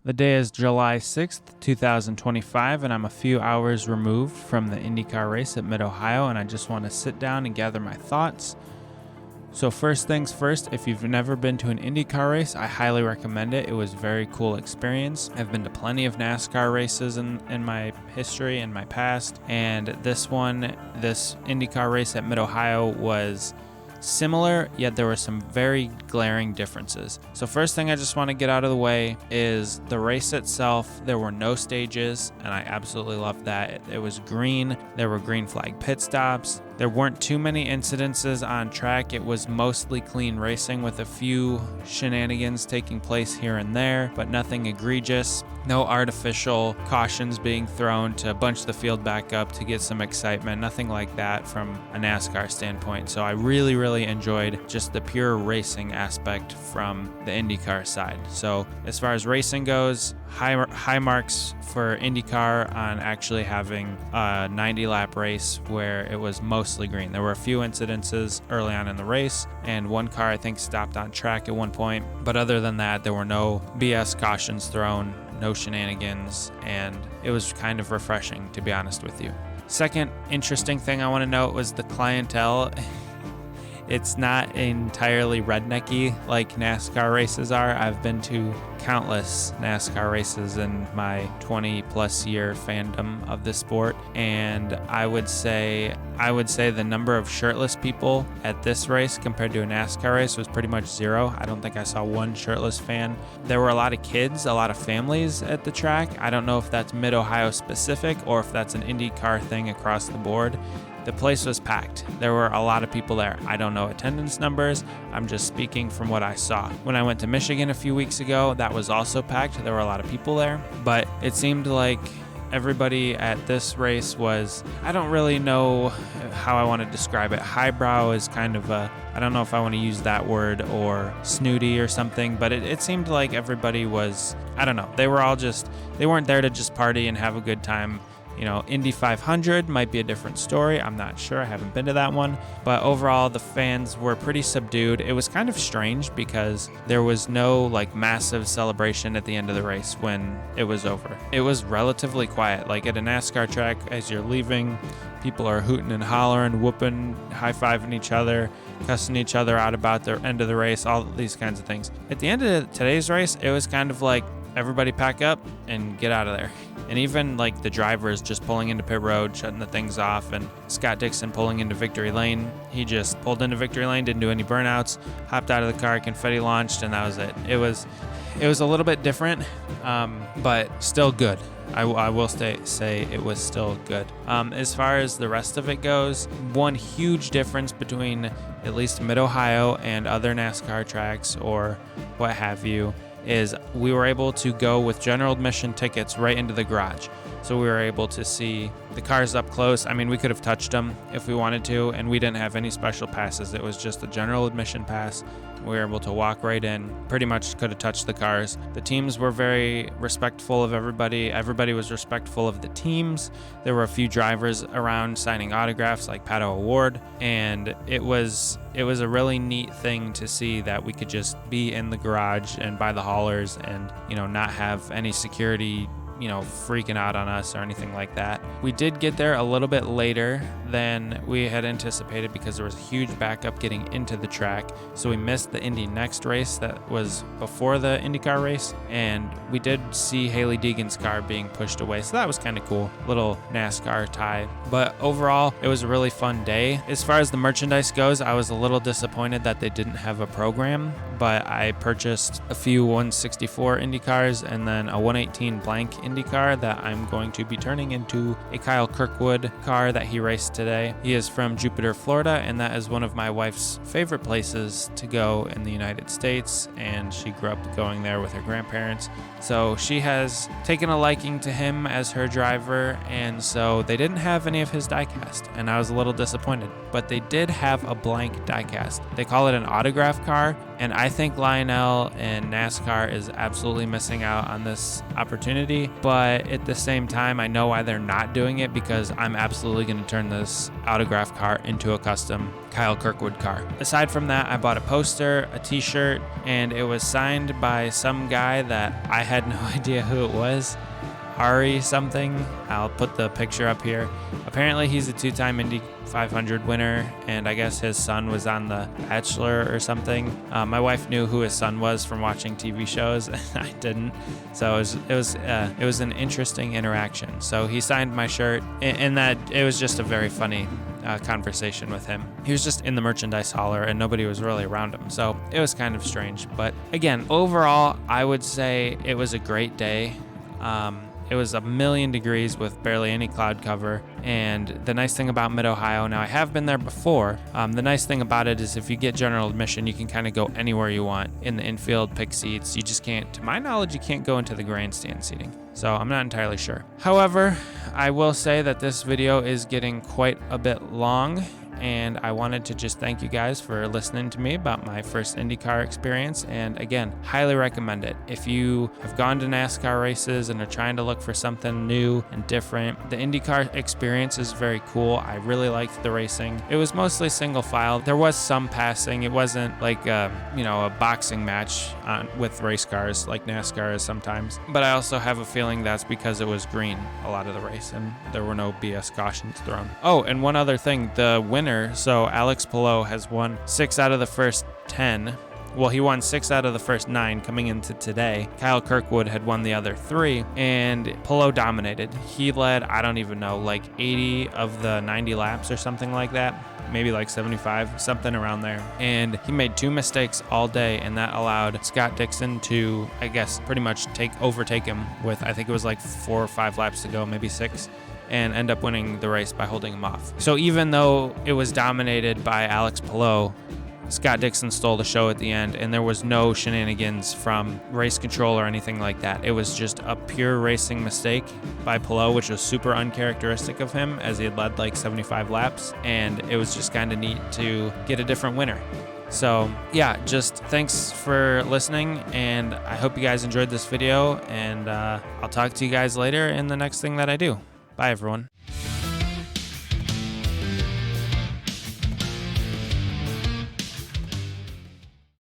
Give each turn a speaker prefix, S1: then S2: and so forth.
S1: The day is July 6th, 2025, and I'm a few hours removed from the Indycar race at Mid-Ohio, and I just want to sit down and gather my thoughts. So first things first, if you've never been to an IndyCar race, I highly recommend it. It was a very cool experience. I've been to plenty of NASCAR races in my history, in my past, and this IndyCar race at Mid-Ohio was similar, yet there were some very glaring differences. So first thing I just want to get out of the way is the race itself. There were no stages, and I absolutely loved that. It was green. There were green flag pit stops. There weren't too many incidences on track. It was mostly clean racing with a few shenanigans taking place here and there, but nothing egregious. No artificial cautions being thrown to bunch the field back up to get some excitement. Nothing like that from a NASCAR standpoint. So I really enjoyed just the pure racing aspect from the IndyCar side. So as far as racing goes, high marks for IndyCar on actually having a 90-lap race where it was mostly green. There were a few incidences early on in the race, and one car I think stopped on track at one point. But other than that, there were no BS cautions thrown, no shenanigans, and it was kind of refreshing, to be honest with you. Second interesting thing I want to note was the clientele. It's not entirely rednecky like NASCAR races are. I've been to countless NASCAR races in my 20 plus year fandom of the sport, and I would say the number of shirtless people at this race compared to a NASCAR race was pretty much zero. I don't think I saw one shirtless fan. There were a lot of kids, a lot of families at the track. I don't know if that's Mid-Ohio specific or if that's an IndyCar thing across the board. The place was packed. There were a lot of people there. I don't know attendance numbers. I'm just speaking from what I saw. When I went to Michigan a few weeks ago, that was also packed. There were a lot of people there, but it seemed like everybody at this race was, I don't really know how I want to describe it. Highbrow is kind of I don't know if I want to use that word, or snooty or something, but it seemed like everybody was, I don't know. They weren't there to just party and have a good time. You know, Indy 500 might be a different story. I'm not sure. I haven't been to that one. But overall, the fans were pretty subdued. It was kind of strange because there was no massive celebration at the end of the race when it was over. It was relatively quiet. Like at a NASCAR track, as you're leaving, people are hooting and hollering, whooping, high-fiving each other, cussing each other out about the end of the race, all these kinds of things. At the end of today's race, it was kind of like, everybody pack up and get out of there. And even the drivers just pulling into pit road, shutting the things off, and Scott Dixon pulling into victory lane. He just pulled into victory lane, didn't do any burnouts, hopped out of the car, confetti launched, and that was it. It was a little bit different, but still good. I will say it was still good. As far as the rest of it goes, one huge difference between at least Mid-Ohio and other NASCAR tracks or what have you is we were able to go with general admission tickets right into the garage. So we were able to see the cars up close. I mean, we could have touched them if we wanted to, and we didn't have any special passes. It was just a general admission pass. We were able to walk right in, pretty much could have touched the cars. The teams were very respectful of everybody. Everybody was respectful of the teams. There were a few drivers around signing autographs like Pato O'Ward, and it was a really neat thing to see that we could just be in the garage and by the haulers and, not have any security freaking out on us or anything like that. We did get there a little bit later than we had anticipated because there was a huge backup getting into the track. So we missed the Indy Next race that was before the IndyCar race, and we did see Hailie Deegan's car being pushed away. So that was kind of cool. Little NASCAR tie. But overall, it was a really fun day. As far as the merchandise goes, I was a little disappointed that they didn't have a program, but I purchased a few 164 IndyCars and then a 118 blank IndyCar that I'm going to be turning into a Kyle Kirkwood car that he raced today. He is from Jupiter, Florida, and that is one of my wife's favorite places to go in the United States, and she grew up going there with her grandparents. So she has taken a liking to him as her driver, and so they didn't have any of his diecast, and I was a little disappointed. But they did have a blank diecast. They call it an autograph car, And I think Lionel and NASCAR is absolutely missing out on this opportunity. But at the same time, I know why they're not doing it, because I'm absolutely going to turn this autograph car into a custom Kyle Kirkwood car. Aside from that, I bought a poster, a t-shirt, and it was signed by some guy that I had no idea who it was. Ari something. I'll put the picture up here. Apparently he's a 2-time Indy 500 winner, and I guess his son was on The Bachelor or something. My wife knew who his son was from watching TV shows, and I didn't. So it was an interesting interaction. So he signed my shirt, and that it was just a very funny conversation with him. He was just in the merchandise hauler and nobody was really around him, so it was kind of strange. But again, overall, I would say it was a great day. It was 1,000,000 degrees with barely any cloud cover. And the nice thing about Mid-Ohio, now I have been there before, the nice thing about it is if you get general admission, you can kind of go anywhere you want in the infield, pick seats. You just can't, to my knowledge, you can't go into the grandstand seating. So I'm not entirely sure. However, I will say that this video is getting quite a bit long, and I wanted to just thank you guys for listening to me about my first IndyCar experience. And again, highly recommend it. If you have gone to NASCAR races and are trying to look for something new and different, the IndyCar experience is very cool. I really liked the racing. It was mostly single file. There was some passing. It wasn't like a boxing match with race cars like NASCAR is sometimes. But I also have a feeling that's because it was green a lot of the race and there were no BS cautions thrown. Oh, and one other thing, the winner, so Alex Palou has won 6 out of the first 10. Well, he won 6 out of the first 9 coming into today. Kyle Kirkwood had won the other 3, and Palou dominated. He led, I don't even know, like 80 of the 90 laps or something like that. Maybe like 75, something around there. And he made 2 mistakes all day, and that allowed Scott Dixon to, I guess, pretty much overtake him with, I think it was like 4 or 5 laps to go, maybe 6. And end up winning the race by holding him off. So even though it was dominated by Alex Palou, Scott Dixon stole the show at the end, and there was no shenanigans from race control or anything like that. It was just a pure racing mistake by Palou, which was super uncharacteristic of him, as he had led like 75 laps, and it was just kind of neat to get a different winner. So yeah, just thanks for listening, and I hope you guys enjoyed this video, and I'll talk to you guys later in the next thing that I do. Bye, everyone.